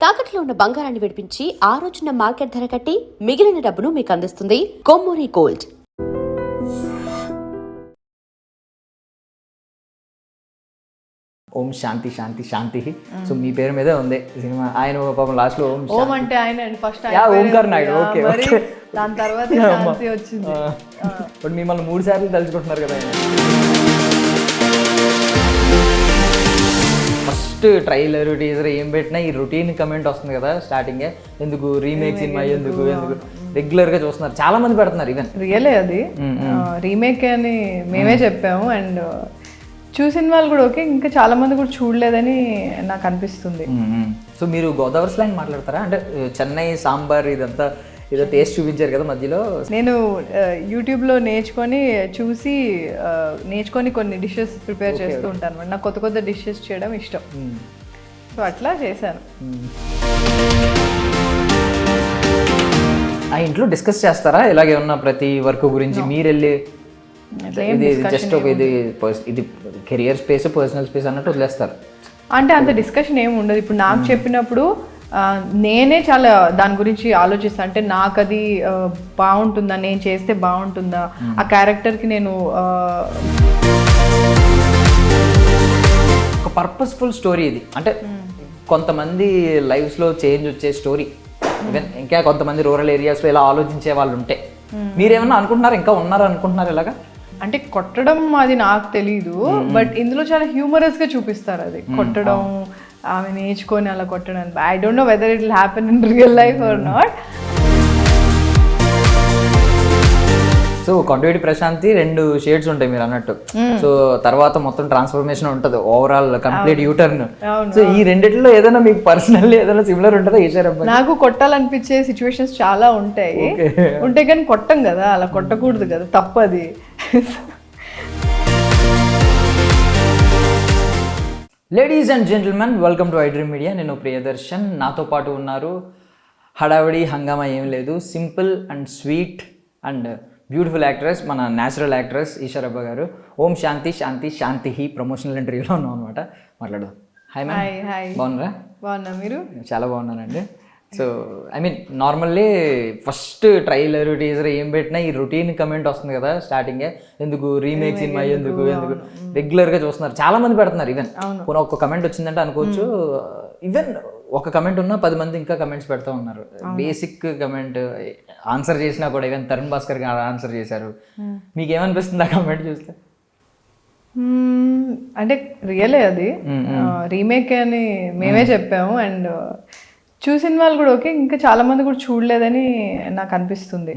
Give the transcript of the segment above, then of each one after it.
తాకట్లో ఉన్న బంగారాన్ని విడిపించి ఆ రోజున మార్కెట్ ధర కట్టి మిగిలిన డబ్బును మీకు అందిస్తుంది కొమ్మూరి గోల్డ్. ఓం శాంతి శాంతి శాంతి. సో మీ పేరు మీదే ఉంది సినిమా. ఆయన పాపం లాస్ట్ లో ఓం అంటే ఆయన first Omkar Naidu. Okay okay. దాని తర్వాత శాంతి వచ్చింది. బట్ మిమ్మల్ని 3 సార్లు తలుచుకుంటున్నారు కదా ఆయన. ఫస్ట్ ట్రైలర్ టీజర్ ఏం పెట్టినా ఈ రొటీన్ కమెంట్ వస్తుంది కదా స్టార్టింగ్, ఎందుకు రీమేక్ సినిమా, ఎందుకు రెగ్యులర్ గా చూస్తున్నారు, చాలా మంది పెడుతున్నారు. ఈవెన్ రియలే అది రీమేక్ అని మేమే చెప్పాము. అండ్ చూసిన వాళ్ళు కూడా ఓకే, ఇంకా చాలా మంది కూడా చూడలేదని నాకు అనిపిస్తుంది. సో మీరు గోదావరి స్లాంగ్ మాట్లాడతారా? అంటే చెన్నై సాంబార్ ఇదంతా ఏదో టేస్ట్ చూపించారు కదా మధ్యలో. నేను యూట్యూబ్లో నేర్చుకొని కొన్ని డిషెస్ ప్రిపేర్ చేస్తూ ఉంటాను. నాకు కొత్త కొత్త డిషెస్ చేయడం ఇష్టం. సో అట్లా చేశాను. ఆ ఇంట్లో డిస్కస్ చేస్తారా ఇలాగే ఉన్న ప్రతి వర్క్ గురించి? మీరు వెళ్ళి ఇది జస్ట్ ఒక ఇది కెరియర్ స్పేస్, పర్సనల్ స్పేస్ అన్నట్టు వదిలేస్తారు? అంటే అంత డిస్కషన్ ఏమి ఉండదు. ఇప్పుడు నాకు చెప్పినప్పుడు నేనే చాలా దాని గురించి ఆలోచిస్తాను. అంటే నాకు అది బాగుంటుందా, నేను చేస్తే బాగుంటుందా, ఆ క్యారెక్టర్కి నేను ఒక పర్పస్ఫుల్ స్టోరీ ఇది. అంటే కొంతమంది లైఫ్స్లో చేంజ్ వచ్చే స్టోరీ. ఈవెన్ ఇంకా కొంతమంది రూరల్ ఏరియాస్లో ఇలా ఆలోచించే వాళ్ళు ఉంటే మీరేమన్నా అనుకుంటున్నారు, ఇంకా ఉన్నారు అనుకుంటున్నారు ఇలాగా? అంటే కొట్టడం అది నాకు తెలీదు, బట్ ఇందులో చాలా హ్యూమరస్గా చూపిస్తారు. అది కొట్టడం, ఆమె నేర్చుకొని అలా కొట్టడం. I don't know whether it will happen in real life or not. So Kondaveeti Prashanthi 2 shades ఉంటాయి మీరు అన్నట్టు. సో తర్వాత మొత్తం ట్రాన్స్ఫర్మేషన్ ఉంటుంది, ఓవరాల్ కంప్లీట్ యూటర్న్. సో ఈ రెండిట్లో ఏదైనా మీకు పర్సనల్లీ ఏదైనా సిమిలర్ ఉంటుందా? ఈశ్వరబ్బ నాకు కొట్టాలనిపించే సిచ్యువేషన్స్ చాలా ఉంటాయి, కానీ కొట్టం కదా, అలా కొట్టకూడదు కదా, తప్పది. Ladies and gentlemen, welcome to iDream Media. నేను ప్రియదర్శన్. నాతో పాటు ఉన్నారు, హడావిడి హంగామా ఏం లేదు, simple and sweet and beautiful actress, మన న్యాచురల్ యాక్ట్రెస్ ఈశ్వరబ్బ గారు. ఓం శాంతి శాంతి శాంతి ప్రమోషనల్ ఇంటర్వ్యూలో ఉన్నాం అనమాట. మాట్లాడదాం. హాయ్ మ్యామ్, బాగున్నారా? బాగున్నా, మీరు? చాలా బాగున్నానండి. So I mean normally first trailer teaser ఏం పెట్టినా ఈ రొటీన్ కమెంట్ వస్తుంది కదా స్టార్టింగే, ఎందుకు రీమేక్ సినిమా, ఎందుకు రెగ్యులర్గా చూస్తున్నారు, చాలా మంది పెడుతున్నారు. ఈవెన్ ఒక కమెంట్ వచ్చిందంటే అనుకోవచ్చు, ఈవెన్ ఒక కమెంట్ ఉన్నా 10 మంది ఇంకా కమెంట్స్ పెడతా ఉన్నారు. బేసిక్ కమెంట్ ఆన్సర్ చేసినా కూడా, ఈవెన్ తరుణ్ భాస్కర్ గారు ఆన్సర్ చేశారు. మీకు ఏమనిపిస్తుంది ఆ కమెంట్ చూస్తే? అంటే రియలే అది రీమేక్ అని మేమే చెప్పాము. అండ్ చూసిన వాళ్ళు కూడా ఓకే, ఇంకా చాలా మంది కూడా చూడలేదని నాకు అనిపిస్తుంది.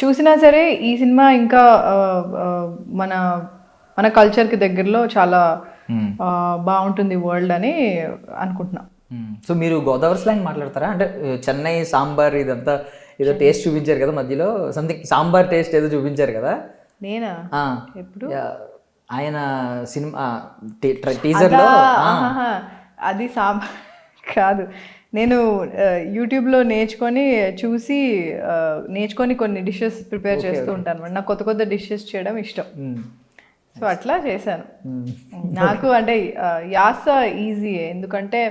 చూసినా సరే ఈ సినిమా ఇంకా మన మన కల్చర్కి దగ్గరలో చాలా బాగుంటుంది వరల్డ్ అని అనుకుంటున్నా. సో మీరు గోదావరి స్లాంగ్ మాట్లాడతారా? అంటే చెన్నై సాంబార్ ఇదంతా ఏదో టేస్ట్ చూపించారు కదా మధ్యలో, సంథింగ్ సాంబార్ టేస్ట్ ఏదో చూపించారు కదా. నేనా? ఎప్పుడు? ఆయన సినిమా టీజర్లో. అది సాంబార్ కాదు, నేను యూట్యూబ్లో నేర్చుకొని కొన్ని డిషెస్ ప్రిపేర్ చేస్తూ ఉంటాను. నాకు కొత్త కొత్త డిషెస్ చేయడం ఇష్టం. సో అట్లా చేశాను. నాకు అంటే యాస ఈజీ, ఎందుకంటే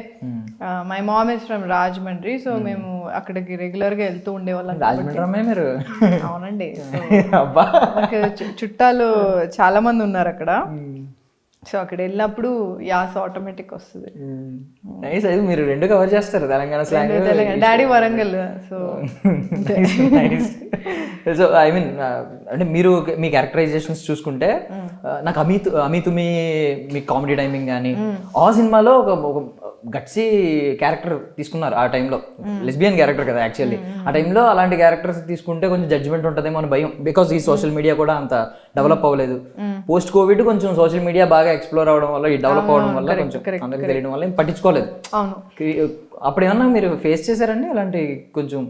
my mom is from Rajahmundry. So మేము అక్కడికి రెగ్యులర్గా వెళ్తూ ఉండేవాళ్ళం. అవునండి, చుట్టాలు చాలా మంది ఉన్నారు అక్కడ. సో అక్కడ వెళ్ళినప్పుడు యాస ఆటోమేటిక్ వస్తుంది. మీరు 2 కవర్ చేస్తారు, Telangana slang, daddy Warangal. So I mean అంటే మీరు మీ క్యారెక్టరైజేషన్స్ చూసుకుంటే, నాకు అమితు మీ కామెడీ టైమింగ్ కానీ, ఆ సినిమాలో ఒక గట్సీ క్యారెక్టర్ తీసుకున్నారు ఆ టైంలో. లెస్బియన్ క్యారెక్టర్ కదా యాక్చువల్లీ. ఆ టైంలో అలాంటి క్యారెక్టర్స్ తీసుకుంటే కొంచెం జడ్జిమెంట్ ఉంటుందేమో అని భయం, బికాస్ ఈ సోషల్ మీడియా కూడా అంత డెవలప్ అవ్వలేదు. పోస్ట్ కోవిడ్ కొంచెం సోషల్ మీడియా బాగా ఎక్స్ప్లోర్ అవడం వల్ల, ఈ డెవలప్ అవడం వల్ల, కొంచెం అందరికి తెలియడం వల్ల ఏం పట్టించుకోలేదు. అప్పుడు ఏమన్నా మీరు ఫేస్ చేశారండి అలాంటి? కొంచెం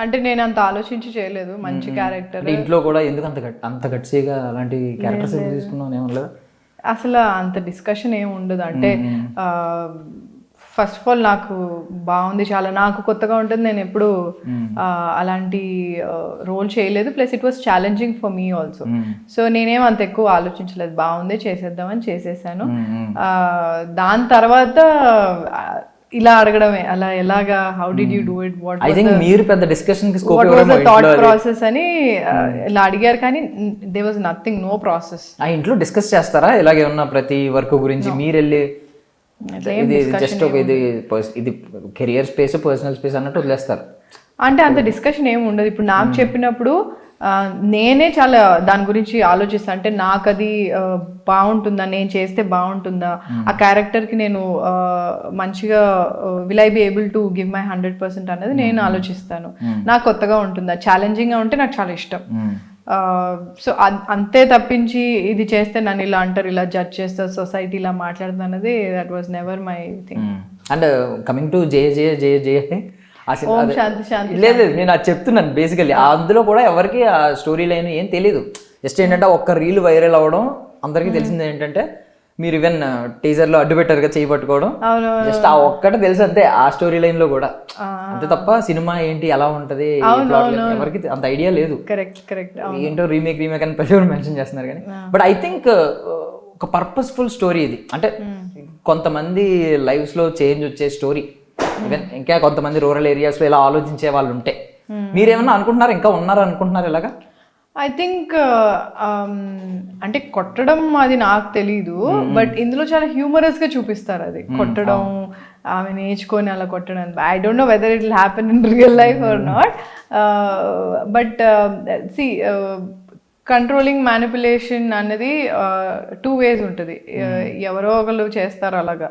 అంటే నేను అంత ఆలోచించి చేయలేదు. మంచి క్యారెక్టర్, ఇంట్లో కూడా ఎందుకు అంత గట్సీగా అలాంటి క్యారెక్టర్స్ తీసుకున్నాను ఏమన్నా? అసలు అంత డిస్కషన్ ఏమి ఉండదు. అంటే ఫస్ట్ ఆఫ్ ఆల్ నాకు బాగుంది, చాలా నాకు కొత్తగా ఉంటుంది. నేను ఎప్పుడు అలాంటి రోల్ చేయలేదు. Plus it was challenging for me also. So నేనేం అంత ఎక్కువ ఆలోచించలేదు, బాగుంది చేసేద్దామని చేసేసాను. దాని తర్వాత ఇలా అడగడమే, అలా ఎలాగా, how did you do it, I think మీరు పెద్ద డిస్కషన్ కి scope what was the thought process అని ఇలా అడిగారు. కానీ there was nothing, no process. ఆ ఇంట్లో డిస్కస్ చేస్తారా ఇలాగే ఉన్న ప్రతి వర్క్ గురించి? మీరు వెళ్ళి ఇది జస్ట్ ఒక ఇది కెరియర్ స్పేస్ పర్సనల్ స్పేస్ అన్నట్టు వదిలేస్తారు? అంటే అంత డిస్కషన్ ఏమి ఉండదు. ఇప్పుడు నాకు చెప్పినప్పుడు నేనే చాలా దాని గురించి ఆలోచిస్తాను. అంటే నాకు అది బాగుంటుందా, నేను చేస్తే బాగుంటుందా, ఆ క్యారెక్టర్కి నేను మంచిగా will I be able to give my 100% అనేది నేను ఆలోచిస్తాను. నాకు కొత్తగా ఉంటుందా, ఛాలెంజింగ్గా ఉంటే నాకు చాలా ఇష్టం. సో అంతే తప్పించి ఇది చేస్తే నన్ను ఇలా అంటారు, ఇలా జడ్జ్ చేస్తారు, సొసైటీ ఇలా మాట్లాడుతుంది అన్నది that was never my thing. And coming to Jaya Jaya Jaya Jaya లేదు, నేను అది చెప్తున్నాను బేసికల్లీ. అందులో కూడా ఎవరికి ఆ స్టోరీ లైన్ ఏం తెలియదు. జస్ట్ ఏంటంటే ఒక్క రీల్ వైరల్ అవ్వడం, అందరికీ తెలిసింది ఏంటంటే మీరు ఈవెన్ టీజర్ లో అడ్డు పెట్టారుగా చేయి పట్టుకోవడం, జస్ట్ ఆ ఒక్కటే తెలుసు అంతే ఆ స్టోరీ లైన్ లో కూడా. అంతే తప్ప సినిమా ఏంటి ఎలా ఉంటది ఎవరికి అంత ఐడియా లేదు. ఏంటో రీమేక్ అని ప్రతి ఒక్కరు మెన్షన్ చేస్తున్నారు కానీ, బట్ ఐ థింక్ ఒక పర్పస్ఫుల్ స్టోరీ ఇది. అంటే కొంతమంది లైఫ్స్ లో చేంజ్ వచ్చే స్టోరీ. ఈవెన్ ఇంకా కొంతమంది రూరల్ ఏరియాస్ లో ఇలా ఆలోచించే వాళ్ళు ఉంటే మీరేమన్నా అనుకుంటున్నారు, ఇంకా ఉన్నారు అనుకుంటున్నారు ఇలాగా? ఐ థింక్ అంటే కొట్టడం అది నాకు తెలీదు, బట్ ఇందులో చాలా హ్యూమరస్ గా చూపిస్తారు అది కొట్టడం, ఆమె నేర్చుకొని అలా కొట్టడం. I don't know whether it will happen in real life or not, but see controlling manipulation అనేది 2 ways ఉంటుంది. ఎవరో ఒకళ్ళు చేస్తారు అలాగా,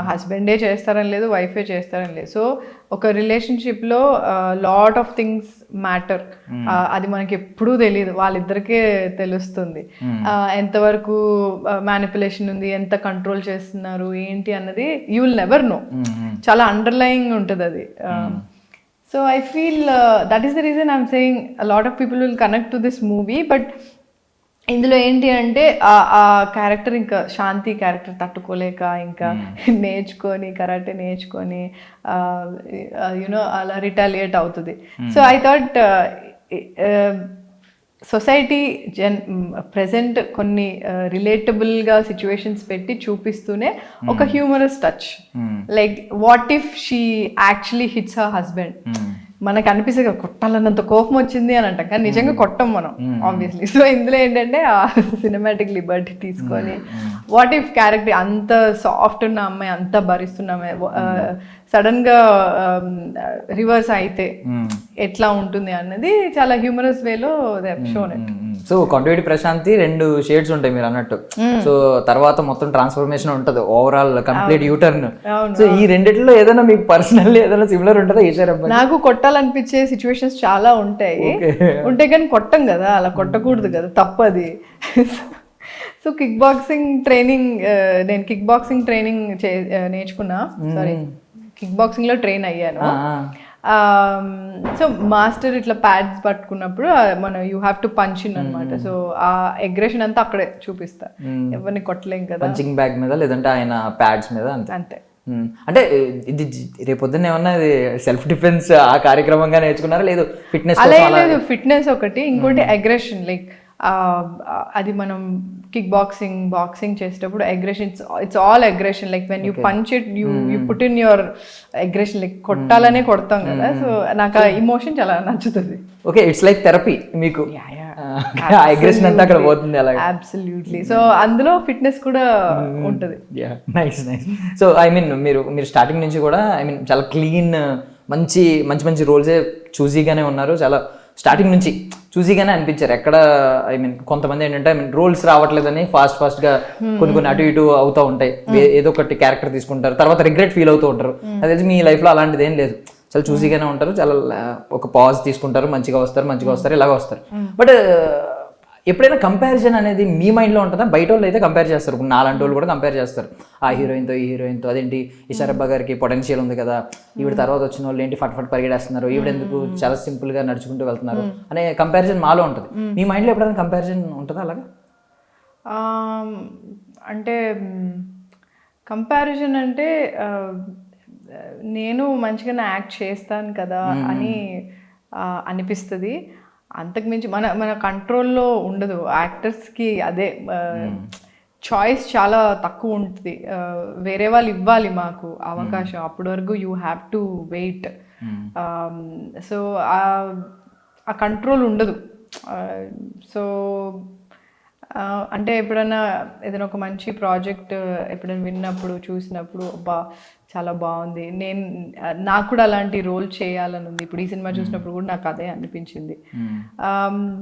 హస్బెండే చేస్తారని లేదు, వైఫే చేస్తారని లేదు. సో ఒక రిలేషన్షిప్లో లాట్ ఆఫ్ థింగ్స్ మ్యాటర్. అది మనకి ఎప్పుడూ తెలియదు, వాళ్ళిద్దరికే తెలుస్తుంది ఎంతవరకు మ్యానిపులేషన్ ఉంది, ఎంత కంట్రోల్ చేస్తున్నారు ఏంటి అన్నది. యూ విల్ నెవర్ నో, చాలా అండర్లయింగ్ ఉంటుంది అది. So I feel that is the reason I'm saying a lot of people will connect to this movie. But ఇందులో ఏంటి అంటే ఆ క్యారెక్టర్, ఇంకా శాంతి క్యారెక్టర్ తట్టుకోలేక ఇంకా నేర్చుకొని కరాటే నేర్చుకొని యునో అలా రిటాలియేట్ అవుతుంది. So I thought society present కొన్ని రిలేటబుల్గా సిచ్యువేషన్స్ పెట్టి చూపిస్తూనే ఒక humorous touch, like what if she actually hits her husband. మనకు అనిపిస్తుంది కొట్టాలన్నంత కోపం వచ్చింది అని అంటాం, కానీ నిజంగా కొట్టం మనం ఆబ్వియస్లీ. సో ఇందులో ఏంటంటే ఆ సినిమాటిక్ లిబర్టీ తీసుకొని వాట్ ఇఫ్ క్యారెక్టర్ అంత సాఫ్ట్ ఉన్న అమ్మాయి, అంత భరిస్తున్న అమ్మాయి సడన్ గా రివర్స్ అయితే ఎట్లా ఉంటుంది అన్నది చాలా హ్యూమరస్ వేలో shown it. So continuity Prashanthi 2 shades ఉంటాయి మీరు అన్నట్టు. సో తర్వాత మొత్తం ట్రాన్స్ఫర్మేషన్ ఉంటుంది, ఓవరాల్ కంప్లీట్ యూటర్న్. సో ఈ రెండిట్లో ఏదైనా మీకు పర్సనల్లీ ఏదైనా సిమిలర్ ఉంటుందా? ఈశ్వరబ్బా నాకు కొట్టాలనిపించే సిచ్యువేషన్స్ చాలా ఉంటాయి, కానీ కొట్టం కదా, అలా కొట్టకూడదు కదా, తప్పది. సో కిక్ బాక్సింగ్ ట్రైనింగ్, నేను కిక్ బాక్సింగ్ ట్రైనింగ్ నేర్చుకున్నా, సారీ కిక్ బాక్సింగ్ లో ట్రైన్ అయ్యాను. సో మాస్టర్ ఇట్లా ప్యాడ్స్ పట్టుకున్నప్పుడు మనం you have to punch in అనమాట. సో ఆ అగ్రెషన్ అంతా అక్కడే చూపిస్తా, ఎవరిని కొట్టలేం కదా, పంచింగ్ బ్యాగ్ మీద లేదంటే ఆయన ప్యాడ్స్ మీద అంతే. అంటే ఇది రేపొద్దున ఏమన్నా సెల్ఫ్ డిఫెన్స్ ఆ కార్యక్రమంగా నేర్చుకున్నారా? లేదు ఫిట్నెస్? అలా లేదు, ఫిట్నెస్ ఒకటి, ఇంకోటి అగ్రెషన్. లైక్ అది మనం కిక్ బాక్సింగ్ చేసేటప్పుడు aggression, it's all aggression. Like when you punch it you put in your aggression, like కొట్టాలనే కొడతాం కదా. సో నాకు ఆ ఇమోషన్ చాలా నచ్చుతుంది. ఓకే, ఇట్స్ లైక్ థెరపీ మీకు, అగ్రెషన్ అంతా అక్కడ పోతుంది అలా. అబ్సల్యూట్లీ. సో అందులో ఫిట్నెస్ కూడా ఉంటుంది. నైస్. సో ఐ మీన్ మీరు స్టార్టింగ్ నుంచి కూడా ఐ మీన్ చాలా క్లీన్, మంచి రోల్సే చూసీగానే ఉన్నారు. చాలా స్టార్టింగ్ నుంచి చూసీగానే అనిపించారు. ఎక్కడ ఐ మీన్ కొంతమంది ఏంటంటే రోల్స్ రావట్లేదని ఫాస్ట్గా కొన్ని అటు ఇటు అవుతూ ఉంటాయి, ఏదో ఒకటి క్యారెక్టర్ తీసుకుంటారు, తర్వాత రిగ్రెట్ ఫీల్ అవుతూ ఉంటారు. అది తెలిసి మీ లైఫ్లో అలాంటిది ఏం లేదు, చాలా చూసీగానే ఉంటారు, చాలా ఒక పాజ్ తీసుకుంటారు, మంచిగా వస్తారు ఇలాగ వస్తారు. బట్ ఎప్పుడైనా కంపారిజన్ అనేది మీ మైండ్లో ఉంటుందా? బయట వాళ్ళు అయితే కంపేర్ చేస్తారు, నాలాంటి వాళ్ళు కూడా కంపేర్ చేస్తారు, ఆ హీరోయిన్తో ఈ హీరోయిన్తో, అదేంటి ఈశ్వరబ్బా గారికి పొటెన్షియల్ ఉంది కదా, ఈవిడ తర్వాత వచ్చిన వాళ్ళు ఏంటి ఫట్ పరిగెడేస్తున్నారు, ఈవిడెందుకు చాలా సింపుల్గా నడుచుకుంటూ వెళ్తున్నారు అనే కంపారిజన్ మాలో ఉంటుంది. మీ మైండ్లో ఎప్పుడైనా కంపారిజన్ ఉంటుందా అలాగా? అంటే కంపారిజన్ అంటే నేను మంచిగానే యాక్ట్ చేస్తాను కదా అని అనిపిస్తుంది. అంతకుమించి మన కంట్రోల్లో ఉండదు యాక్టర్స్కి. అదే చాయిస్ చాలా తక్కువ ఉంటుంది. వేరే వాళ్ళు ఇవ్వాలి మాకు అవకాశం, అప్పటి వరకు you have to wait. So ఆ కంట్రోల్ ఉండదు. సో అంటే ఎప్పుడైనా ఏదైనా ఒక మంచి ప్రాజెక్ట్ ఎప్పుడైనా విన్నప్పుడు చూసినప్పుడు అబ్బా చాలా బాగుంది, నాకు కూడా అలాంటి రోల్ చేయాలని ఉంది. ఇప్పుడు ఈ సినిమా చూసినప్పుడు కూడా నాకు అదే అనిపించింది.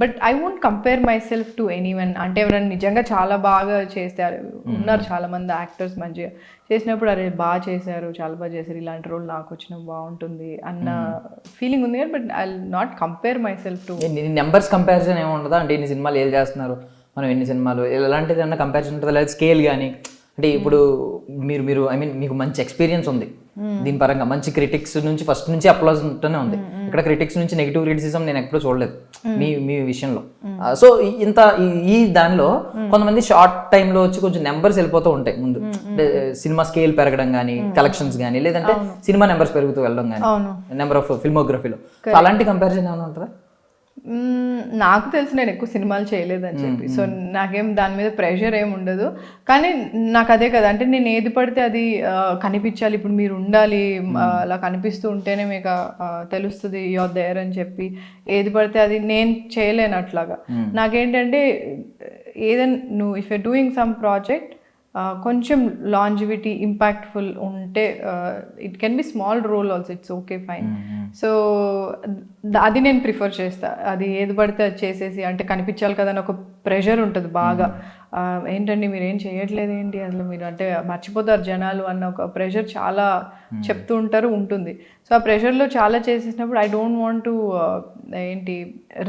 But I won't compare my self to anyone. అంటే ఎవరైనా నిజంగా చాలా బాగా చేస్తారు, ఉన్నారు చాలా మంది యాక్టర్స్ మంచిగా చేసినప్పుడు అరే బాగా చేశారు, చాలా బాగా చేశారు, ఇలాంటి రోల్ నాకు వచ్చిన బాగుంటుంది అన్న ఫీలింగ్ ఉంది. But I not compare my self to. Numbers comparison ఏమి ఉండదా? అంటే ఇన్ని సినిమాలు ఏం చేస్తున్నారు, మనం ఎన్ని సినిమాలు, ఎలాంటిది అన్న కంపారిజన్ ఉంటుందా? లేదా స్కేల్ కానీ, అంటే ఇప్పుడు మీరు ఐ మీన్ మీకు మంచి ఎక్స్పీరియన్స్ ఉంది దీని పరంగా, మంచి క్రిటిక్స్ నుంచి ఫస్ట్ నుంచి అప్లాజ్ ఉంటూనే ఉంది. ఇక్కడ క్రిటిక్స్ నుంచి నెగిటివ్ క్రిటిసిజం నేను ఎప్పుడూ చూడలేదు మీ విషయంలో. సో ఇంత ఈ దానిలో కొంతమంది షార్ట్ టైంలో వచ్చి కొంచెం నెంబర్స్ వెళ్ళిపోతూ ఉంటాయి ముందు, సినిమా స్కేల్ పెరగడం కానీ, కలెక్షన్స్ కానీ, లేదంటే సినిమా నెంబర్స్ పెరుగుతూ వెళ్ళడం కానీ, నెంబర్ ఆఫ్ ఫిల్మోగ్రఫీలో. అలాంటి కంపారిజన్ ఏమైనా ఉంటుందా? నాకు తెలిసి నేను ఎక్కువ సినిమాలు చేయలేదని చెప్పి, సో నాకేం దాని మీద ప్రెషర్ ఏమి ఉండదు. కానీ నాకు అదే కదా, అంటే నేను ఏది పడితే అది కనిపించాలి, ఇప్పుడు మీరు ఉండాలి, అలా కనిపిస్తూ ఉంటేనే మీకు తెలుస్తుంది యువర్ దేర్ అని చెప్పి ఏది పడితే అది నేను చేయలేను అట్లాగా. నాకేంటంటే ఏదైనా నువ్వు if you doing some project కొంచెం లాంజివిటీ ఇంపాక్ట్ఫుల్ ఉంటే, it can be small role also, it's okay fine. So అది నేను ప్రిఫర్ చేస్తా. అది ఏది పడితే అది చేసేసి అంటే కనిపించాలి కదా అని ఒక ప్రెషర్ ఉంటుంది బాగా. ఏంటండి మీరు ఏం చేయట్లేదు ఏంటి అసలు, మీరు అంటే మర్చిపోతారు జనాలు అన్న ఒక ప్రెషర్ చాలా చెప్తూ ఉంటారు, ఉంటుంది. సో ఆ ప్రెషర్లో చాలా చేసేసినప్పుడు ఐ డోంట్ వాంట్ టు ఏంటి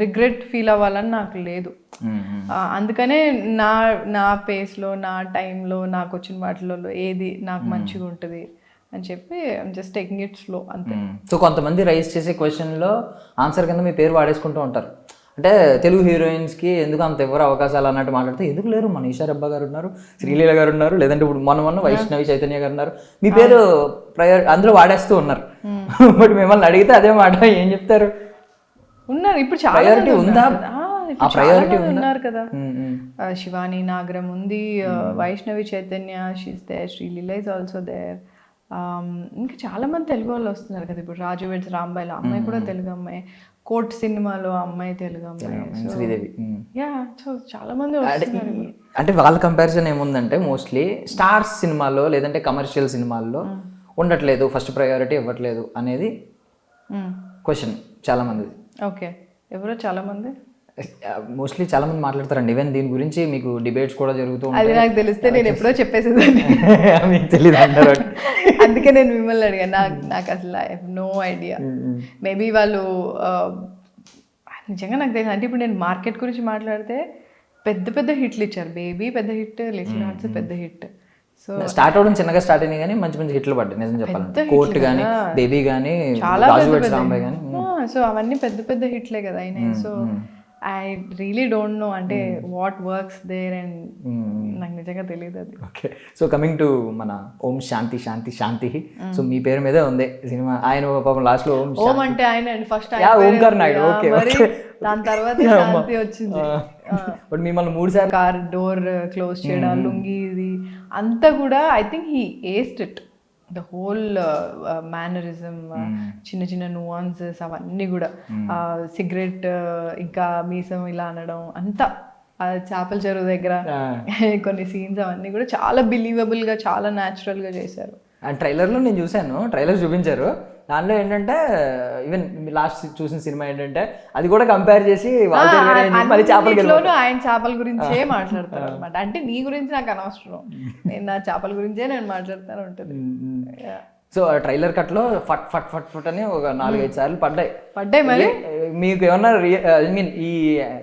రిగ్రెట్ ఫీల్ అవ్వాలని నాకు లేదు. అందుకనే నా పేస్లో, నా టైంలో, నాకు వచ్చిన వాటిలో ఏది నాకు మంచిగా ఉంటుంది అని చెప్పి జస్ట్ టేకింగ్ ఇట్ స్లో అంతే. సో కొంతమంది రైజ్ చేసే క్వశ్చన్లో ఆన్సర్ కింద మీ పేరు వాడేసుకుంటూ ఉంటారు. అంటే తెలుగు హీరోయిన్స్కి ఎందుకు అంత ఎవరు అవకాశాలు అన్నట్టు మాట్లాడితే, ఎందుకు లేరు, మన ఈషా రెబ్బా గారు ఉన్నారు, శ్రీలీల గారు ఉన్నారు, లేదంటే ఇప్పుడు మొన్న వైష్ణవి చైతన్య గారు ఉన్నారు, మీ పేరు అందులో వాడేస్తూ ఉన్నారు. బట్ మిమ్మల్ని అడిగితే అదే మాట ఏం చెప్తారు? ఉన్నారు ఇప్పుడు చాలా ప్రయారిటీ ఉందా? ఆ ప్రయారిటీ ఉన్నారు కదా, శివాని నాగరం ఉంది, Vaishnavi Chaitanya she's there, Sreeleela is also there. ఇంకా చాలా మంది తెలుగు వాళ్ళు వస్తున్నారు కదా, ఇప్పుడు రాజు వెడ్స్ రాంబాయిల అమ్మాయి కూడా తెలుగు అమ్మాయి, కోర్ట్ సినిమాలో అమ్మాయి తెలుగు అమ్మాయి, శ్రీదేవి. యా సో చాలా మంది వస్తున్నారు. అంటే వాళ్ళ కంపారిజన్ ఏముందంటే మోస్ట్లీ స్టార్స్ సినిమాల్లో లేదంటే కమర్షియల్ సినిమాల్లో ఉండట్లేదు, ఫస్ట్ ప్రయారిటీ ఇవ్వట్లేదు అనేది క్వశ్చన్ చాలా మంది. ఓకే, ఎవరో చాలా మంది మోస్ట్లీ చాలా మంది మాట్లాడతారండి. ఈవెన్ దీని గురించి మీకు డిబేట్స్ కూడా జరుగుతూ ఉంటాయి. అది నాకు తెలిస్తే నేను ఎప్పుడో చెప్పేసేదాన్ని. మీకు తెలియదు అంటారు. అందుకే నేను మిమ్మల్ని అడిగాను. నాకు అసలు I have no idea. Maybe వాళ్ళు నిజంగా నాకు తెలియదు. అంటే ఇప్పుడు నేను మార్కెట్ గురించి మాట్లాడితే పెద్ద పెద్ద హిట్లు ఇచ్చారు. బేబీ పెద్ద హిట్, లిటిల్ హార్ట్స్ పెద్ద హిట్. సో స్టార్ట్ అవడం చిన్నగా స్టార్ట్ అయినాయి కానీ మంచి మంచి హిట్లు పడ్డాయి నిజం చెప్పాలంటే. కోర్ట్ కానీ, బేబీ కానీ, రాజు వెడ్స్ రాంబాయ్ కానీ, సో అవన్నీ పెద్ద పెద్ద హిట్లే కదా అయినాయి. So I really don't know అంటే వాట్ వర్క్స్ దేర్ అండ్ నాకు నిజంగా తెలియదు అది. ఓకే, సో కమింగ్ టు మన ఓం శాంతి శాంతి శాంతి, సో మీ పేరు మీదే ఉంది సినిమా. ఆయన పాపం లాస్ట్ లో ఓం అంటే ఆయన ఫస్ట్ ఓంకార్ నాయుడు, ఓకే, దాని తర్వాత శాంతి వచ్చింది. బట్ మిమ్మల్ని 3 సార్లు కార్ డోర్ క్లోజ్ చేయడం, లుంగి ఇది అంతా కూడా I think he aced it, the whole mannerism, చిన్న చిన్న నువాన్సెస్ అవన్నీ కూడా, సిగరెట్ ఇంకా మీసం ఇలా అనడం అంతా, చేపల చెరువు దగ్గర కొన్ని సీన్స్ అవన్నీ కూడా చాలా బిలీవబుల్గా, చాలా న్యాచురల్గా చేశారు. అండ్ ట్రైలర్లో నేను చూశాను, ట్రైలర్ చూపించారు. దానిలో ఏంటంటే ఈవెన్ లాస్ట్ చూసిన సినిమా ఏంటంటే అది కూడా కంపేర్ చేసి ఆయన చేపల గురించే మాట్లాడతారు అనమాట. అంటే నీ గురించి నాకు అనవసరం, నేను నా చేపల గురించే నేను మాట్లాడుతూనే ఉంటుంది. సో ట్రైలర్ కట్లో ఫట్ ఫట్ ఫట్ ఫట్ అని ఒక 4-5 సార్లు పడ్డాయి. మరి మీకు ఏమన్నా ఐ మీన్ ఈ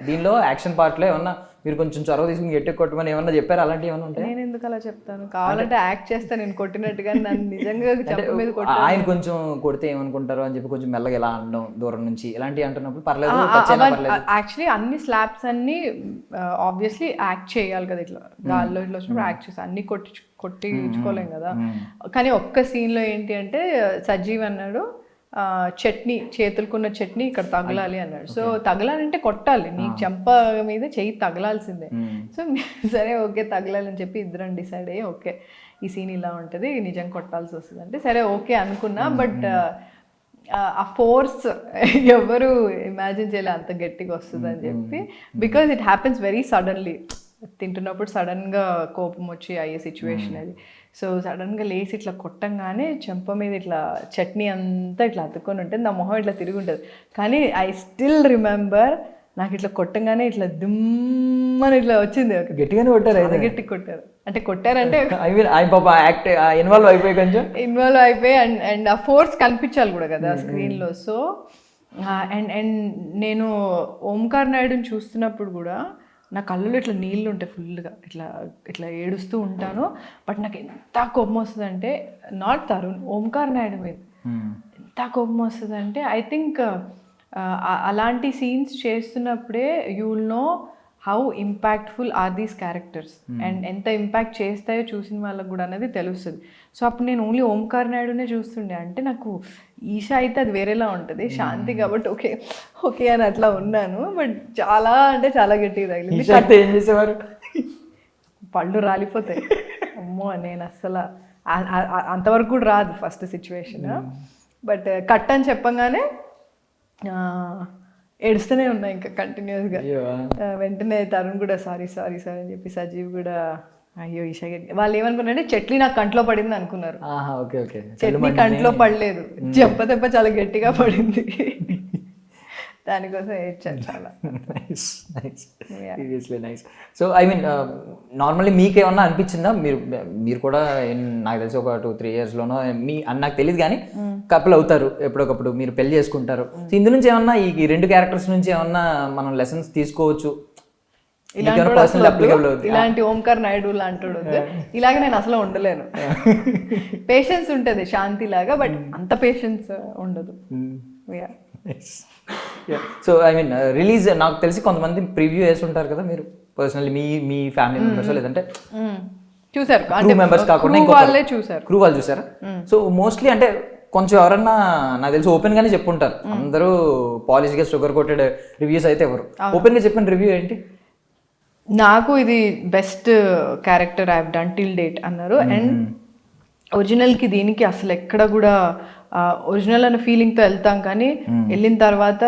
దీనిలో యాక్షన్ పార్ట్లో ఏమన్నా మీరు కొంచెం చొరవ తీసుకుని గట్టి కొట్టమని ఏమన్నా చెప్పారు? అలాంటివి ఏమన్నా ఉంటాయి? నేను ఎందుకు అలా చెప్తాను, కావాలంటే యాక్ట్ చేస్తాను నేను కొట్టినట్టుగా, నన్ను నిజంగా చెప్ప మీద కొట్టాను. ఆయన కొంచెం కొడితే ఏమనుకుంటారు అని చెప్పి కొంచెం మెల్లగా ఎలా అనడం దూరం నుంచి ఇలాంటివి అంటున్నప్పుడు పర్లేదు. యాక్చువల్లీ అన్ని స్లాబ్స్ అన్ని ఆబ్వియస్లీ యాక్ట్ చేయాలి కదా, ఇట్లా గాల్లో ఇట్లా వచ్చినప్పుడు యాక్ట్ చేసి అన్ని కొట్టించుకోలేం కదా. కానీ ఒక్క సీన్లో ఏంటి అంటే సజీవ్ అన్నాడు, చట్నీ చేతులకున్న చట్నీ ఇక్కడ తగలాలి అన్నాడు. సో తగలాలంటే కొట్టాలి, నీ చెంప మీద చెయ్యి తగలాల్సిందే. సో సరే ఓకే తగలాలని చెప్పి ఇద్దరం డిసైడ్ అయ్యి ఓకే ఈ సీన్ ఇలా ఉంటుంది, నిజం కొట్టాల్సి వస్తుంది అంటే సరే ఓకే అనుకున్నా. బట్ ఆ ఫోర్స్ ఎవరు ఇమాజిన్ చేయలే అంత గట్టిగా వస్తుంది అని చెప్పి, because it happens very suddenly. తింటున్నప్పుడు సడన్గా కోపం వచ్చి అయ్యే సిచ్యువేషన్ అది. సో సడన్గా లేచి ఇట్లా కొట్టంగానే చెంప మీద ఇట్లా చట్నీ అంతా ఇట్లా అతుక్కొని ఉంటుంది, నా మొహం ఇట్లా తిరిగి ఉంటుంది. కానీ ఐ స్టిల్ రిమెంబర్ నాకు ఇట్లా కొట్టంగానే ఇట్లా దుమ్మని ఇట్లా వచ్చింది. గట్టిగానే కొట్టారు, గట్టి కొట్టారు అంటే కొట్టారంటే ఐ మీన్ పాప యాక్ట్ ఇన్వాల్వ్ అయిపోయి కొంచెం ఇన్వాల్వ్ అయిపోయి అండ్ ఆ ఫోర్స్ కనిపించాలి కూడా కదా స్క్రీన్లో. సో అండ్ నేను ఓంకార్ నాయుడుని చూస్తున్నప్పుడు కూడా నా కళ్ళలో ఇట్లా నీళ్ళు ఉంటాయి ఫుల్గా, ఇట్లా ఇట్లా ఏడుస్తూ ఉంటాను. బట్ నాకు ఎంత కోపం వస్తుంది అంటే నాట్ తరుణ్, ఓంకార్ నాయుడు మీద ఎంత కోపం వస్తుంది అంటే ఐ థింక్ అలాంటి సీన్స్ చేస్తున్నప్పుడే you will know how impactful are these characters and ఎంత ఇంపాక్ట్ చేస్తాయో చూసిన వాళ్ళకు కూడా అనేది తెలుస్తుంది. సో అప్పుడు నేను ఓన్లీ ఓంకార్ నాయుడునే చూస్తుండే. అంటే నాకు ఈషా అయితే అది వేరేలా ఉంటుంది, శాంతి కాబట్టి ఓకే ఓకే అని అట్లా ఉన్నాను. బట్ చాలా అంటే చాలా గట్టిగా తగిలింది. ఏం చేసేవారు, పళ్ళు రాలిపోతాయి. అమ్మో నేను అస్సలు అంతవరకు కూడా రాదు ఫస్ట్ సిచ్యువేషన్. బట్ కట్ అని చెప్పంగానే ఏడుస్తూనే ఉన్నా ఇంకా కంటిన్యూస్గా. వెంటనే తరుణ్ కూడా సారీ సారీ సారీ అని చెప్పి, సజీవ్ కూడా అయ్యో ఈషా వాళ్ళు ఏమనుకున్నారంటే చట్నీ నాకు కంట్లో పడింది అనుకున్నారు. చట్నీ కంట్లో పడలేదు, దెబ్బ చాలా గట్టిగా పడింది. దానికోసం ఏడ్చాను చాలా. Seriously nice. So I mean normally మీకు ఏమన్నా అనిపించిందా, మీరు కూడా నాకు తెలిసి ఒక 2-3 yearsలోనో మీ అని నాకు తెలియదు కానీ కపుల్ అవుతారు ఎప్పుడొకప్పుడు, మీరు పెళ్లి చేసుకుంటారు. సో ఇందు నుంచి ఏమన్నా ఈ 2 క్యారెక్టర్స్ నుంచి ఏమన్నా మనం లెసన్స్ తీసుకోవచ్చు? ఇలాంటి ఓంకార్ నాయుడు లాంటాడు ఇలాగే నేను అసలు ఉండలేను. పేషెన్స్ ఉంటుంది శాంతి లాగా, బట్ అంత పేషెన్స్ ఉండదు. సో ఐ మీన్ రిలీజ్ నాకు తెలిసి కొంతమంది ప్రివ్యూ వేసి ఉంటారు కదా మీరు పర్సనల్లీ, మీ ఫ్యామిలీ మెంబర్స్ లేదంటే చూసారు మెంబర్స్ కాకుండా క్రూ వాళ్ళు చూసారా? సో మోస్ట్లీ అంటే కొంచెం ఎవరన్నా నాకు తెలిసి ఓపెన్ గానే చెప్పుంటారు. అందరూ పాలిష్ గా షుగర్ కోటెడ్ రివ్యూస్ అయితే ఎవరు ఓపెన్ గా చెప్పిన రివ్యూ ఏంటి? నాకు ఇది best character I have done till date అన్నారు. అండ్ ఒరిజినల్కి దీనికి అసలు ఎక్కడ కూడా ఒరిజినల్ అనే ఫీలింగ్తో వెళ్తాం, కానీ వెళ్ళిన తర్వాత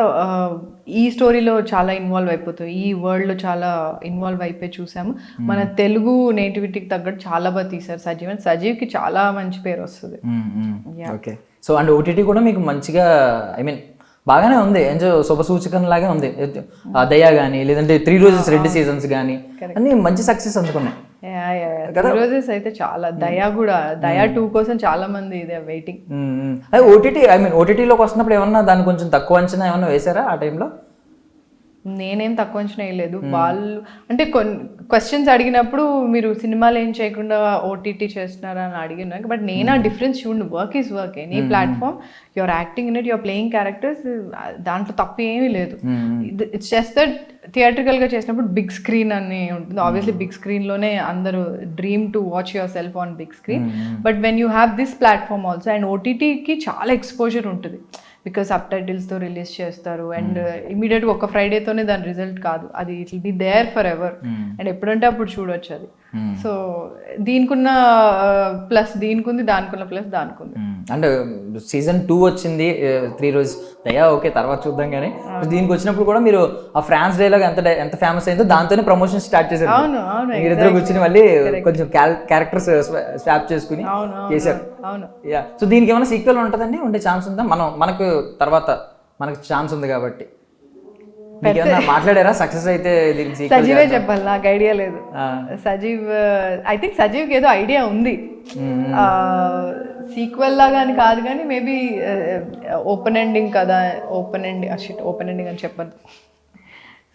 ఈ స్టోరీలో చాలా ఇన్వాల్వ్ అయిపోతాం, ఈ వరల్డ్లో చాలా ఇన్వాల్వ్ అయిపోయి చూసాము. మన తెలుగు నేటివిటీకి తగ్గట్టు చాలా బాగా తీశారు సజీవ్. సజీవ్కి చాలా మంచి పేరు వస్తుంది. ఓకే. సో అండ్ ఓటీటీ కూడా మీకు మంచిగా ఐ మీన్ బాగానే ఉంది, శుభ సూచకం లాగే ఉంది. దయా కానీ లేదంటే 3 Roses 2 seasons కానీ అన్ని మంచి సక్సెస్ అందుకున్నాయి. రోజెస్ అయితే చాలా, దయా కూడా, దయా 2 కోసం చాలా మంది ఇదే వెయిటింగ్. అదే ఓటీటీ ఐ మీన్ ఓటీటీలోకి వస్తున్నప్పుడు ఏమన్నా దాన్ని కొంచెం తక్కువ అంచనా ఏమన్నా వేసారా ఆ టైంలో? నేనేం తక్కువ అంచనా వేయలేదు. వాళ్ళు అంటే కొన్ని క్వశ్చన్స్ అడిగినప్పుడు మీరు సినిమాలు ఏం చేయకుండా ఓటీటీ చేస్తున్నారా అని అడిగినా, బట్ నేను ఆ డిఫరెన్స్ చూడండి, work is work. Any platform your acting in it, your playing characters, దాంట్లో తప్పు ఏమీ లేదు. ఇట్స్ జస్ట్ దట్ థియేట్రికల్గా చేసినప్పుడు బిగ్ స్క్రీన్ అని ఉంటుంది. ఆబ్వియస్లీ బిగ్ స్క్రీన్లోనే అందరూ dream to watch yourself on big screen. But when you have this platform also, and ఓటీటీకి చాలా ఎక్స్పోజర్ ఉంటుంది బికాస్ సబ్ టైటిల్స్తో రిలీజ్ చేస్తారు. అండ్ ఇమీడియట్గా ఒక ఫ్రైడేతోనే దాని రిజల్ట్ కాదు, అది it will be there forever. And ఎప్పుడంటే అప్పుడు చూడొచ్చు అది. సో దీనికున్న ప్లస్ దీనికి ఉంది, దానికున్న ప్లస్ దానికి ఉంది. అంటే సీజన్ 2 వచ్చింది 3 Roses దయా ఓకే తర్వాత చూద్దాం కానీ దీనికి వచ్చినప్పుడు కూడా మీరు ఆ ఫ్రాన్స్ డైలాగ్ ఎంత ఫేమస్ అయిందో దాంతోనే ప్రమోషన్ స్టార్ట్ చేశారు. మీరిద్దరు కూర్చుని మళ్ళీ కొంచెం క్యారెక్టర్స్ స్వాప్ చేసుకుని చేశారు. సో దీనికి ఏమైనా సీక్వెల్ ఉంటుందండి, ఉండే ఛాన్స్ ఉందా? మనకు తర్వాత మనకు ఛాన్స్ ఉంది కాబట్టి మాట్లాడారా? సక్సెస్ అయితే సజీవే చెప్పాలి, నాకు ఐడియా లేదు. సజీవ్ ఐ థింక్ సజీవ్కి ఏదో ఐడియా ఉంది, సీక్వెల్ లాగా అని కాదు కానీ మేబీ ఓపెన్ ఎండింగ్ కదా, ఓపెన్ ఎండింగ్ అని చెప్పదు.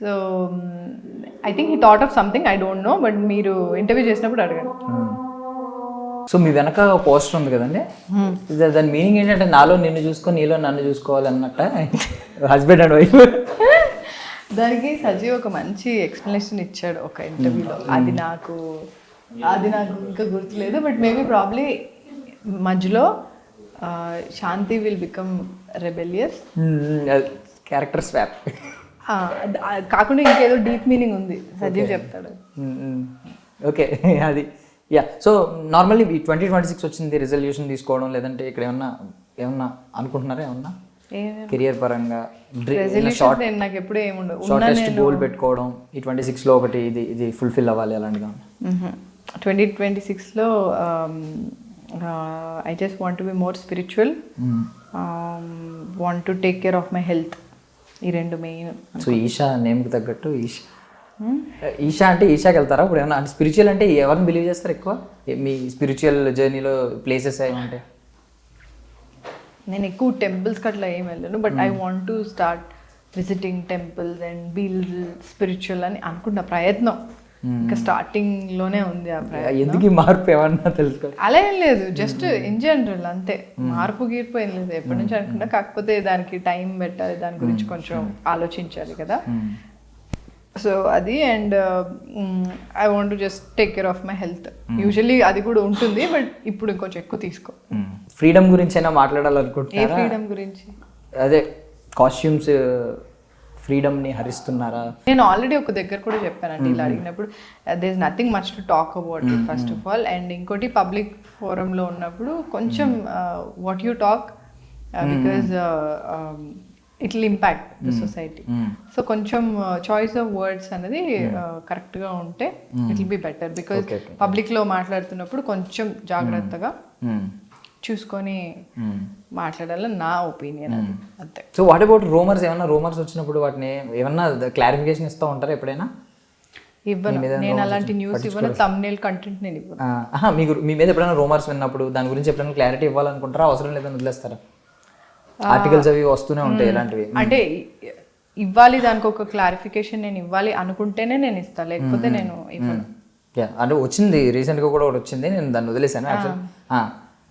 So I think he thought of something, I don't no, but మీరు ఇంటర్వ్యూ చేసినప్పుడు అడగండి. సో మీ వెనక పోస్టర్ ఉంది కదండి, దాని మీనింగ్ ఏంటంటే నాలో నిన్ను చూసుకొని నీలో నన్ను చూసుకోవాలి అన్నట్ట, హస్బెండ్ అండ్ వైఫ్? దానికి సజీవ్ ఒక మంచి ఎక్స్ప్లెనేషన్ ఇచ్చాడు ఒక ఇంటర్వ్యూలో. అది నాకు ఇంకా గుర్తులేదు, బట్ మేబీ ప్రాబ్లీ మధ్యలో Shanti will become rebellious. Character swap కాకుండా ఇంకేదో డీప్ మీనింగ్ ఉంది, సజీవ్ చెప్తాడు. ఓకే అది యా. సో నార్మల్లీ 2026 వచ్చింది, రిజల్యూషన్ తీసుకోవడం లేదంటే ఇక్కడ ఏమన్నా అనుకుంటున్నారా? ఏమన్నా కెరియర్ పరంగా నాకు ఎప్పుడూ ఏముండదు. షార్టెస్ట్ గోల్ పెట్టుకోవడం ఈ 26లో ఒకటి ఇది ఫుల్ఫిల్ అవ్వాలి అలాంటిగా? 2026లో I just want to be more spiritual, want to take care of my health. ఈ రెండు మెయిన్. సో ఈషా నేమ్కి తగ్గట్టు ఈషా అంటే ఈషాకి వెళ్తారా ఇప్పుడు? ఏమన్నా అంటే స్పిరిచువల్ అంటే ఎవరిని బిలీవ్ చేస్తారు ఎక్కువ మీ స్పిరిచువల్ జర్నీలో? ప్లేసెస్ ఏమంటే నేను ఎక్కువ టెంపుల్స్కి అట్లా ఏం వెళ్ళను, but I want to start visiting temples and be spiritual అని అనుకున్న ప్రయత్నం ఇంకా స్టార్టింగ్ లోనే ఉంది ఆ ప్రయత్నం. ఎందుకు మార్పు ఏమన్నా తెలుసుకో? అలా ఏం లేదు, జస్ట్ ఇన్ జనరల్ అంతే. మార్పు గీర్పు ఏం లేదు, ఎప్పటి నుంచి అనుకున్నా. కాకపోతే దానికి టైం పెట్టాలి, దాని గురించి కొంచెం ఆలోచించాలి కదా. సో అది. And I want to just take care of my health. Usually అది కూడా ఉంటుంది, బట్ ఇప్పుడు ఇంకొంచెం ఎక్కువ తీసుకో. ఫ్రీడమ్ గురించి అయినా మాట్లాడాలనుకుంటున్నారా? ఏ ఫ్రీడమ్ గురించి? అదే కాస్ట్యూమ్స్ ఫ్రీడమ్ని హరిస్తున్నారా? నేను ఆల్రెడీ ఒక దగ్గర కూడా చెప్పానండి ఇలా అడిగినప్పుడు, there is nothing much to talk about it first of all. And ఇంకోటి పబ్లిక్ ఫోరంలో ఉన్నప్పుడు కొంచెం what you talk, because it will impact the society. So కొంచెం చాయిస్ ఆఫ్ వర్డ్స్ అనేది కరెక్ట్గా ఉంటే it will be better. Because పబ్లిక్లో మాట్లాడుతున్నప్పుడు కొంచెం జాగ్రత్తగా చూసుకొని మాట్లాడాలని నా ఒపీనియన్. అంతే. So what about rumours? ఏమన్నా రూమర్స్ వచ్చినప్పుడు వాటిని ఏమన్నా క్లారిఫికేషన్ ఇస్తూ ఉంటారా ఎప్పుడైనా? ఇవ్వను నేను అలాంటి న్యూస్, ఇవ్వను. థంబ్నెయిల్ కంటెంట్ నేను ఇవ్వను. మీకు మీ మీద ఎప్పుడైనా రూమర్స్ విన్నప్పుడు దాని గురించి ఎప్పుడైనా క్లారిటీ ఇవ్వాలనుకుంటారా? అవసరం లేదని వదిలేస్తారా? ఆర్టికల్స్ అవి వస్తూనే ఉంటాయి ఇలాంటివి. అంటే ఇవ్వాలి, దానికి ఒక క్లారిఫికేషన్ నేను ఇవ్వాలి అనుకుంటేనే నేను ఇస్తాను, లేకపోతే నేను ఇవ్వను. అంటే వచ్చింది రీసెంట్గా కూడా ఒకటి వచ్చింది, నేను దాన్ని వదిలేసాను యాక్చువల్.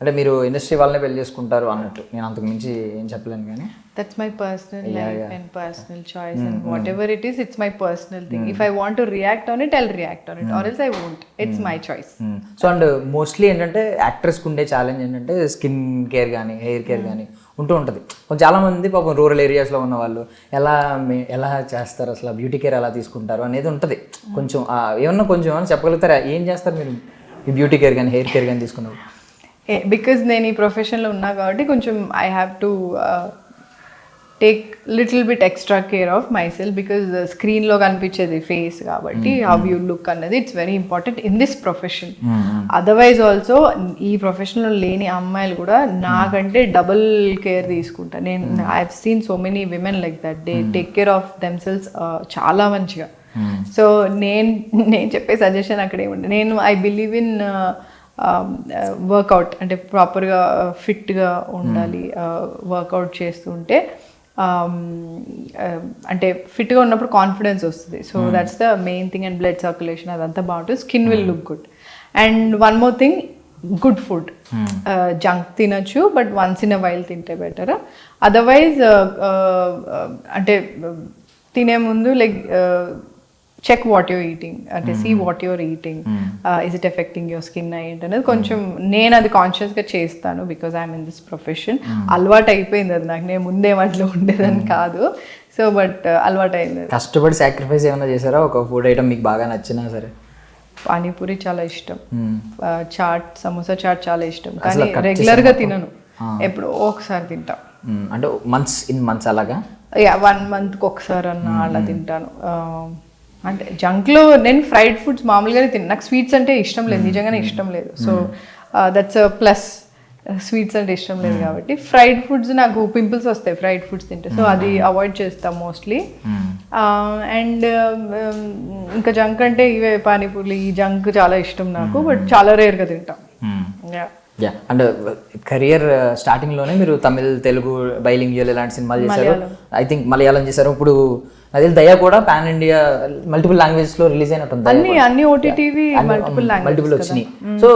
అంటే మీరు ఇండస్ట్రీ వాళ్ళనే పెళ్లి చేసుకుంటారు అన్నట్టు, నేను అంతకు మించి ఏం చెప్పలేను. కానీ that's my personal life and personal choice and whatever it is, it's my personal thing. If I want to react on it, I'll react on it, or else I won't. It's my choice. So and mostly ఏంటంటే యాక్ట్రెస్కి ఉండే challenge ఏంటంటే skin care కానీ hair care కానీ ఉంటూ ఉంటుంది. చాలా మంది పాపం రూరల్ ఏరియాస్లో ఉన్న వాళ్ళు ఎలా చేస్తారు, అసలు బ్యూటీ కేర్ ఎలా తీసుకుంటారు అనేది ఉంటుంది. కొంచెం ఏమన్నా చెప్పగలుగుతారా? ఏం చేస్తారు మీరు ఈ బ్యూటీ కేర్ కానీ హెయిర్ కేర్ కానీ తీసుకున్నారు? బికాజ్ నేను ఈ ప్రొఫెషన్లో ఉన్నా కాబట్టి కొంచెం I have to take little bit extra care of my self, because స్క్రీన్లో కనిపించేది ఫేస్ కాబట్టి హౌ యూ లుక్ అన్నది it's very important in this profession. Otherwise also ఈ ప్రొఫెషన్లో లేని అమ్మాయిలు కూడా నాకంటే డబుల్ కేర్ తీసుకుంటారు. నేను I have seen so many women like that, they take care of themselves చాలా మంచిగా. సో నేను చెప్పే సజెషన్ అక్కడ ఏముంది, నేను ఐ బిలీవ్ ఇన్ వర్కౌట్. అంటే ప్రాపర్గా ఫిట్గా ఉండాలి, వర్కౌట్ చేస్తుంటే అంటే ఫిట్గా ఉన్నప్పుడు కాన్ఫిడెన్స్ వస్తుంది. So that's the main thing. And blood circulation అదంతా బాగుంటుంది, skin will look good. And one more thing, good food. Junk తినచ్చు, but once in a while తింటే బెటర్. అదర్వైజ్ అంటే తినే ముందు like check what you're eating, అంటే see what you're eating, is it affecting your skin ఏంటి అనేది కొంచెం నేను అది కాన్షియస్గా చేస్తాను, because I'm in this profession. అలవాటు అయిపోయింది అది నాకు, నేను ముందే వాటిలో ఉండేదని కాదు. సో బట్ అలవాటు అయింది. కష్టపడి సాక్రిఫైస్ ఏమైనా చేశారా ఒక ఫుడ్ ఐటమ్ మీకు బాగా నచ్చినా సరే? పానీపూరి చాలా ఇష్టం, చాట్, సమోసా చాట్ చాలా ఇష్టం, కానీ రెగ్యులర్గా తినను, ఎప్పుడో ఒకసారి తింటా. అంటే మంత్స్ అలాగా? 1 monthకి ఒకసారి అన్న అలా తింటాను. అంటే జంక్లో నేను ఫ్రైడ్ ఫుడ్స్ మామూలుగానే తిన్నాను, నాకు స్వీట్స్ అంటే ఇష్టం లేదు, నిజంగానే ఇష్టం లేదు. సో దట్స్ ప్లస్, స్వీట్స్ అంటే ఇష్టం లేదు కాబట్టి. ఫ్రైడ్ ఫుడ్స్ నాకు పింపుల్స్ వస్తాయి ఫ్రైడ్ ఫుడ్స్ తింటే, సో అది అవాయిడ్ చేస్తాం మోస్ట్లీ. అండ్ ఇంకా జంక్ అంటే ఇవే పానీపూరి, ఈ జంక్ చాలా ఇష్టం నాకు, బట్ చాలా రేర్గా తింటాం. అండ్ కెరియర్ స్టార్టింగ్లోనే మీరు తమిళ్, తెలుగు, బైలింగ్యువల్ ఇలాంటి సినిమాలు చేశారు. ఐ థింక్ మలయాళం చేశారు. ఇప్పుడు అదే దయ కూడా పాన్ ఇండియా మల్టిపుల్ లాంగ్వేజెస్లో రిలీజ్ అయినట్టుంది. అన్ని ఓటీటీవి మల్టిపుల్ వచ్చినాయి. సో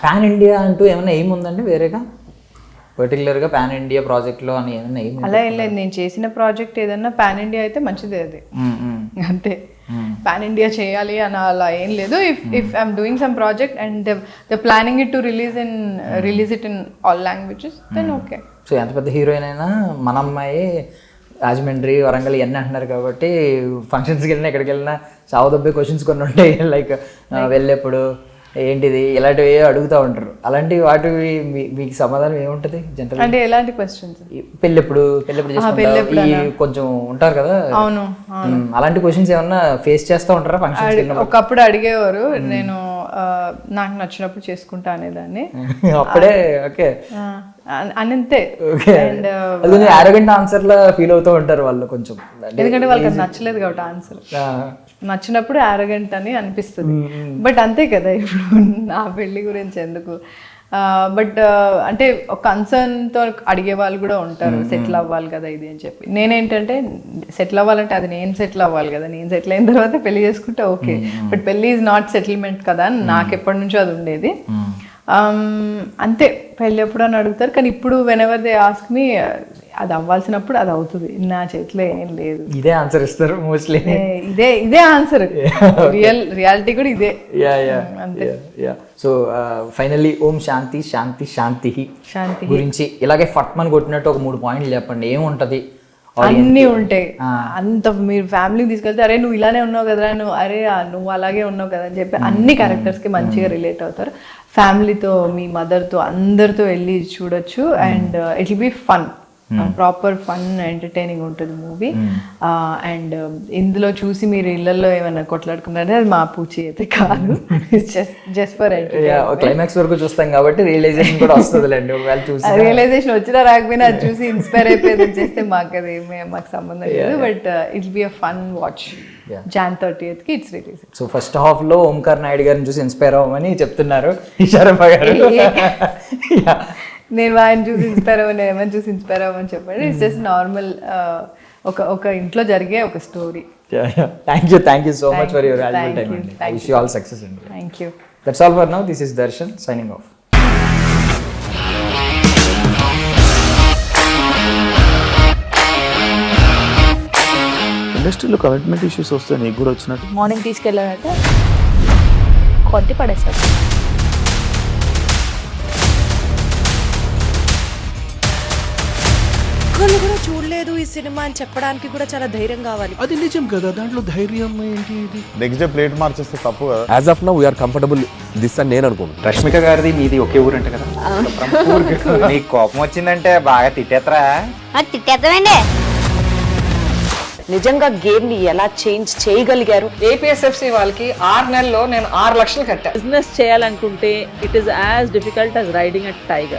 పాన్ ఇండియా అంటూ ఏమైనా ఏముందండి వేరేగా, పర్టికులర్గా పాన్ ఇండియా ప్రాజెక్ట్లో అని ఏమైనా ఏమి? అలా ఏం లేదు, నేను చేసిన ప్రాజెక్ట్ ఏదన్నా పాన్ ఇండియా అయితే మంచిదే అది, అంతే. పాన్ ఇండియా చేయాలి అని అలా ఏం లేదు. If I'm doing some project and the planning it to release it in all languages then okay. So ఎంత పెద్ద హీరోయిన్ అయినా మన అమ్మాయి రాజమండ్రి వరంగల్ ఇవన్నీ అంటున్నారు కాబట్టి ఫంక్షన్స్కి వెళ్ళినా ఎక్కడికి వెళ్ళినా చావు దబ్బే క్వశ్చన్స్ కొన్ని ఉంటాయి. లైక్ వెళ్ళేప్పుడు ఏంటిది ఇలాంటివి అడుగుతూ ఉంటారు. అలాంటి వాటివి మీకు సమాధానం ఏముంటుంది జనరల్? అంటే ఎలాంటి క్వశ్చన్స్? పెళ్ళెప్పుడు కొంచెం ఉంటారు కదా. అవును. అలాంటి క్వశ్చన్స్ ఏమన్నా ఫేస్ చేస్తూ ఉంటారా ఫంక్షన్? ఒకప్పుడు అడిగేవారు, నేను నాకు నచ్చినప్పుడు చేసుకుంటా అనేదాన్ని. అప్పుడే ఓకే అంతే. And arrogant answer law feel అవుతూ ఉంటారు వాళ్ళు కొంచెం, ఎందుకంటే వాళ్ళకి అది నచ్చలేదు కాబట్టి ఆన్సర్. నచ్చినప్పుడు ఆరోగెంట్ అని అనిపిస్తుంది. బట్ అంతే కదా, ఇప్పుడు నా పెళ్లి గురించి ఎందుకు. బట్ అంటే ఒక కన్సర్న్తో అడిగే వాళ్ళు కూడా ఉంటారు, సెటిల్ అవ్వాలి కదా ఇది అని చెప్పి. నేనేంటంటే సెటిల్ అవ్వాలంటే అది నేను సెటిల్ అవ్వాలి కదా, నేను సెటిల్ అయిన తర్వాత పెళ్లి చేసుకుంటే ఓకే. బట్ పెళ్లి ఈజ్ నాట్ సెటిల్మెంట్ కదా అని నాకు ఎప్పటి నుంచో అది ఉండేది. అంతే, పెళ్ళి ఎప్పుడు అని అడుగుతారు. కానీ ఇప్పుడు వెనెవర్ దే ఆస్క్ మీ, అది అవ్వాల్సినప్పుడు అది అవుతుంది, నా చేతిలో ఏం లేదు. ఇదే ఆన్సర్ ఇస్తారు మోస్ట్లీ. ఇదే ఆన్సర్, రియాలిటీ కూడా ఇదే. అంతే. సో ఫైనల్లీ ఓం శాంతి శాంతి శాంతి శాంతి గురించి ఇలాగే ఫట్మన్ కొట్టినట్టు ఒక 3 పాయింట్లు చెప్పండి, ఏముంటది? అన్నీ ఉంటాయి. అంత మీరు ఫ్యామిలీకి తీసుకెళ్తే అరే నువ్వు ఇలానే ఉన్నావు కదా, నువ్వు అలాగే ఉన్నావు కదా అని చెప్పి అన్ని క్యారెక్టర్స్కి మంచిగా రిలేట్ అవుతారు. ఫ్యామిలీతో, మీ మదర్తో, అందరితో వెళ్ళి చూడొచ్చు. And it will be fun, proper fun entertaining ఉంటుంది మూవీ. అండ్ ఇందులో చూసి మీరు ఇళ్లలో ఏమైనా కొట్లాడుకున్నారంటే అది మా పూచి అయితే కాదు, జస్ట్ ఫర్ ఎంటర్టైన్మెంట్. క్లైమాక్స్ వరకు చూస్తాం కాబట్టి రియలైజేషన్ కూడా వస్తుందిలేండి. ఒకవేళ చూసి రియలైజేషన్ వచ్చినా రాకపోయినా అది చూసి ఇన్స్పైర్ అయిపోయి చేస్తే మాకు అది మాకు సంబంధం లేదు. But it be a fun watch. Jan 30th కి it's release. So first half లో ఓంకార్ నాయుడు గారిని చూసి ఇన్స్పైర్ అవ్వమని చెప్తున్నారు ఈశ్వరప్ప గారు. నేను ఆయన చూసి ఇన్స్పైర్ అవ్వని, ఏమని చూసి ఇన్స్పైర్ అవ్వమని చెప్పండి. ఇట్స్ జస్ట్ నార్మల్ ఒక ఇంట్లో జరిగే ఒక story. Thank you so much for your valuable time అండి. I wish you all success అండి. Thank you. That's all for now. This is Darshan signing off. ఇండస్ట్రీలో కమిట్మెంట్ ఇష్యూస్ వస్తే నీకు కూడా వచ్చినట్టు? మార్నింగ్ తీసుకెళ్ళాలంటే కొట్టి పడేస్తారు. ఒక్కళ్ళు కూడా చూడలేదు ఈ సినిమా అని చెప్పడానికి కూడా చాలా ధైర్యం కావాలి. అది నిజం కదా, దాంట్లో ధైర్యం ఏంటి? ఇది నెక్స్ట్ డే ప్లేట్ మార్చేస్తే తప్పు కదా. As of now we are comfortable this అని నేను అనుకుంటున్నాను. రష్మిక గారిది మీది ఒకే ఊరు అంట కదా. నీకు కోపం వచ్చిందంటే బాగా తిట్టేత్తరా? తిట్టేద్దామండి. నిజంగా గేమ్ ని ఎలా చేంజ్ చేయగలిగారు? ఏపీఎస్ఎఫ్సి వాళ్ళకి 6 నెలల్లో నేను 6 లక్షలు కట్టా. బిజినెస్ చేయాలనుకుంటే it is as difficult as riding a tiger.